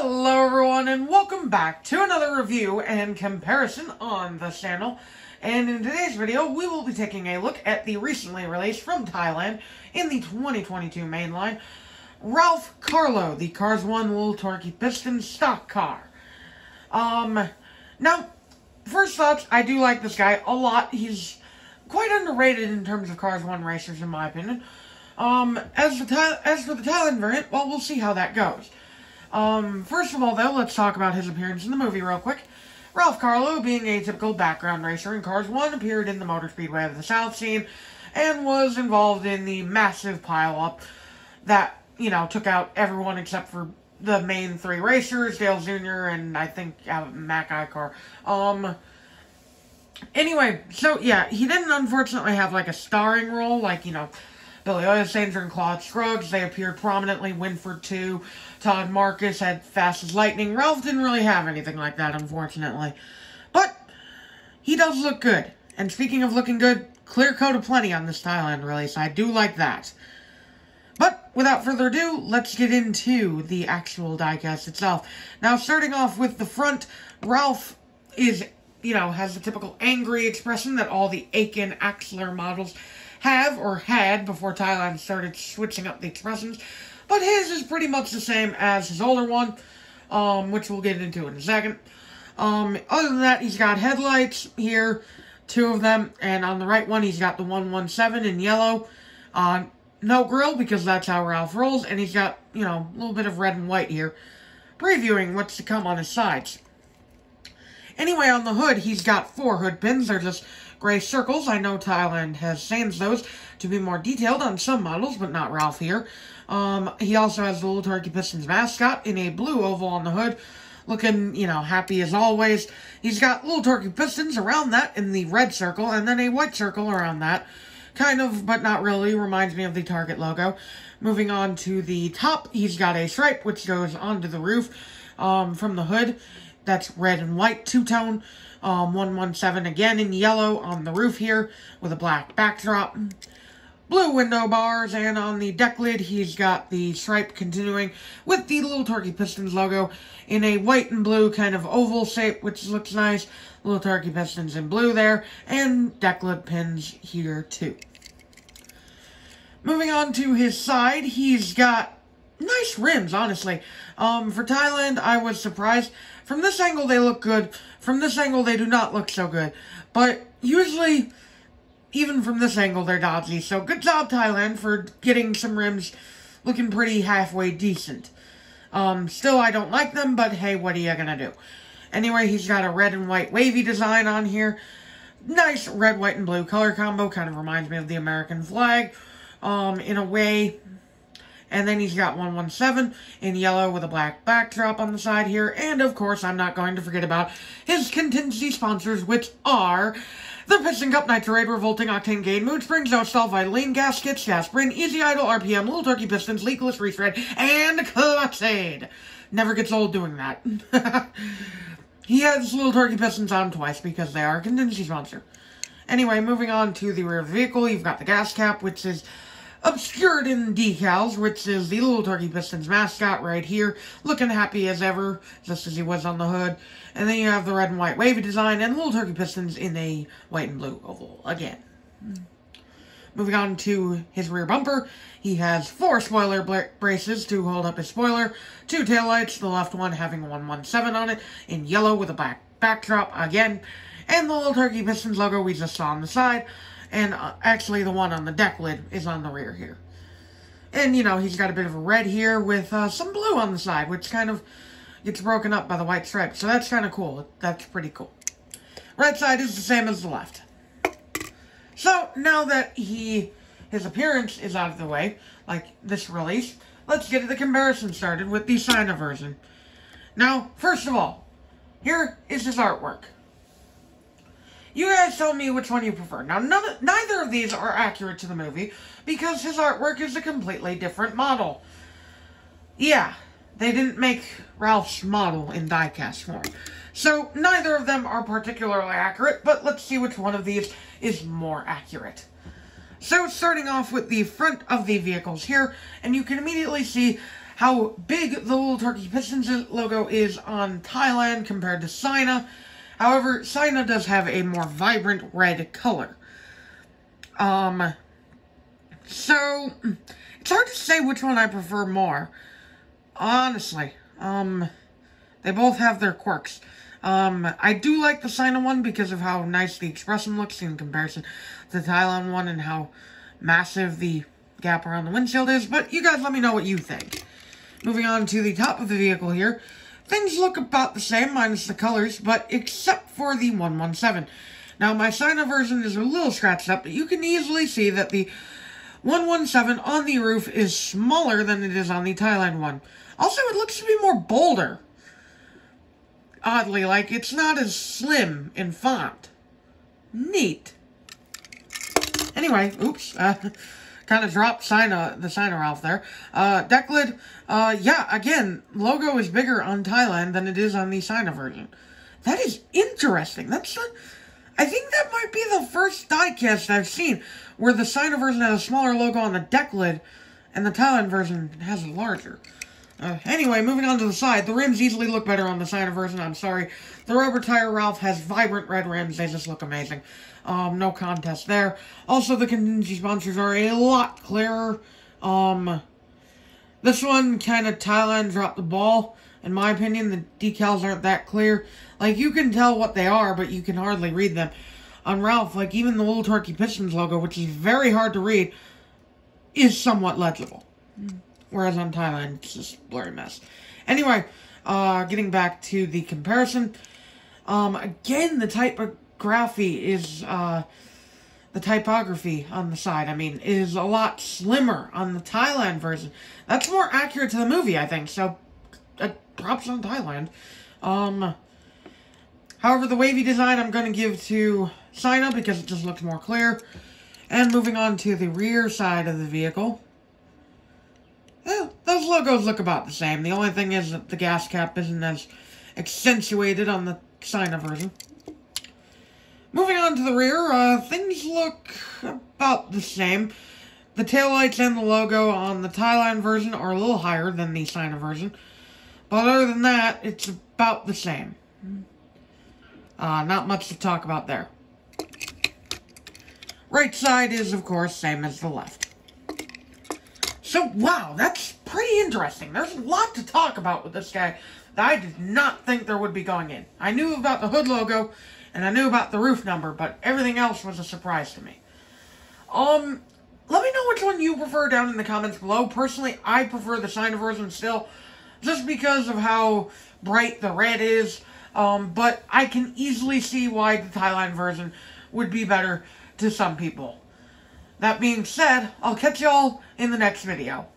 Hello everyone and welcome back to another review and comparison on the channel. And in today's video we will be taking a look at the recently released from Thailand in the 2022 mainline Ralph Carlow, the Cars 1 Little Torquey Pistons stock car. Now, first thoughts, I do like this guy a lot. He's quite underrated in terms of Cars 1 racers in my opinion. As for the Thailand variant, well, we'll see how that goes. First of all, though, let's talk about his appearance in the movie real quick. Ralph Carlow, being a typical background racer in Cars 1, appeared in the Motor Speedway of the South scene and was involved in the massive pile-up that, you know, took out everyone except for the main three racers, Dale Jr. and I think Mac Icar. Anyway, so yeah, he didn't unfortunately have like a starring role, like, you know, Billy Oyasanger and Claude Scruggs. They appeared prominently. Winford, too. Todd Marcus had Fast as Lightning. Ralph didn't really have anything like that, unfortunately. But he does look good. And speaking of looking good, clear coat aplenty on this Thailand release. I do like that. But without further ado, let's get into the actual diecast itself. Now, starting off with the front, Ralph is, you know, has the typical angry expression that all the Aiken Axler models have or had before Thailand started switching up the expressions, but his is pretty much the same as his older one, which we'll get into in a second. Other than that, he's got headlights here, two of them, and on the right one, he's got the 117 in yellow. No grille, because that's how Ralph rolls, and he's got, you know, a little bit of red and white here, previewing what's to come on his sides. Anyway, on the hood, he's got 4 hood pins. They're just gray circles. I know Thailand has changed those to be more detailed on some models, but not Ralph here. He also has the Little Torquey Pistons mascot in a blue oval on the hood, looking, you know, happy as always. He's got Little Torquey Pistons around that in the red circle, and then a white circle around that. Kind of, but not really, reminds me of the Target logo. Moving on to the top, he's got a stripe, which goes onto the roof from the hood. That's red and white, two-tone. 117 again in yellow on the roof here with a black backdrop. Blue window bars, and on the deck lid, he's got the stripe continuing with the Little Torquey Pistons logo in a white and blue kind of oval shape, which looks nice. Little Torquey Pistons in blue there, and deck lid pins here too. Moving on to his side, he's got nice rims, honestly. For Thailand, I was surprised. From this angle, they look good. From this angle, they do not look so good. But usually, even from this angle, they're dodgy. So good job, Thailand, for getting some rims looking pretty halfway decent. Still, I don't like them, but hey, what are you gonna do? Anyway, he's got a red and white wavy design on here. Nice red, white, and blue color combo. Kind of reminds me of the American flag, in a way. And then he's got 117 in yellow with a black backdrop on the side here. And, of course, I'm not going to forget about his contingency sponsors, which are the Piston Cup, Nitrate, Revolting, Octane Gain, Mood Springs, No Stall, Vitaline, Gaskets, Gasprin, Easy Idle, RPM, Little Torquey Pistons, Leakless Rethread, and Clutchade. Never gets old doing that. He has Little Torquey Pistons on twice because they are a contingency sponsor. Anyway, moving on to the rear of the vehicle, you've got the gas cap, which is obscured in decals, which is the Little Torquey Pistons mascot right here, looking happy as ever, just as he was on the hood. And then you have the red and white wavy design, and Little Torquey Pistons in a white and blue oval again. Moving on to his rear bumper, he has 4 spoiler braces to hold up his spoiler, 2 taillights, the left one having 117 on it, in yellow with a black backdrop again, and the Little Torquey Pistons logo we just saw on the side. And actually, the one on the deck lid is on the rear here. And, you know, he's got a bit of a red here with some blue on the side, which kind of gets broken up by the white stripe. So that's kind of cool. That's pretty cool. Right side is the same as the left. So, now that his appearance is out of the way, like this release, let's get the comparison started with the China version. Now, first of all, here is his artwork. You guys tell me which one you prefer. Now, neither of these are accurate to the movie, because his artwork is a completely different model. Yeah, they didn't make Ralph's model in diecast form. So, neither of them are particularly accurate, but let's see which one of these is more accurate. So, starting off with the front of the vehicles here, and you can immediately see how big the Little Torquey Pistons logo is on Thailand compared to China. However, China does have a more vibrant red color. So, it's hard to say which one I prefer more. Honestly, they both have their quirks. I do like the China one because of how nice the expression looks in comparison to the Thailand one and how massive the gap around the windshield is, but you guys let me know what you think. Moving on to the top of the vehicle here, things look about the same minus the colors, but except for the 117. Now, my China version is a little scratched up, but you can easily see that the 117 on the roof is smaller than it is on the Thailand one. Also, it looks to be more bolder. Oddly, like, it's not as slim in font. Neat. Anyway, oops, kind of dropped the China Ralph there. Deck lid, yeah, again, logo is bigger on Thailand than it is on the China version. That is interesting. I think that might be the first diecast I've seen where the China version has a smaller logo on the deck lid and the Thailand version has it larger. Anyway, moving on to the side, the rims easily look better on the China version, I'm sorry. The rubber tire Ralph has vibrant red rims, they just look amazing. No contest there. Also, the contingency sponsors are a lot clearer. This one kind of Thailand dropped the ball. In my opinion, the decals aren't that clear. Like, you can tell what they are, but you can hardly read them. On Ralph, like, even the Little Torquey Pistons logo, which is very hard to read, is somewhat legible. Whereas on Thailand, it's just a blurry mess. Anyway, getting back to the comparison. Again, the typography is, the typography on the side, is a lot slimmer on the Thailand version. That's more accurate to the movie, I think, so props on Thailand. However, the wavy design I'm going to give to China because it just looks more clear. And moving on to the rear side of the vehicle. Those logos look about the same. The only thing is that the gas cap isn't as accentuated on the China version. Moving on to the rear, things look about the same. The taillights and the logo on the Thailand version are a little higher than the China version. But other than that, it's about the same. Not much to talk about there. Right side is, of course, same as the left. So, wow, that's pretty interesting. There's a lot to talk about with this guy that I did not think there would be going in. I knew about the hood logo, and I knew about the roof number, but everything else was a surprise to me. Let me know which one you prefer down in the comments below. Personally, I prefer the China version still, just because of how bright the red is. But I can easily see why the Thailand version would be better to some people. That being said, I'll catch y'all in the next video.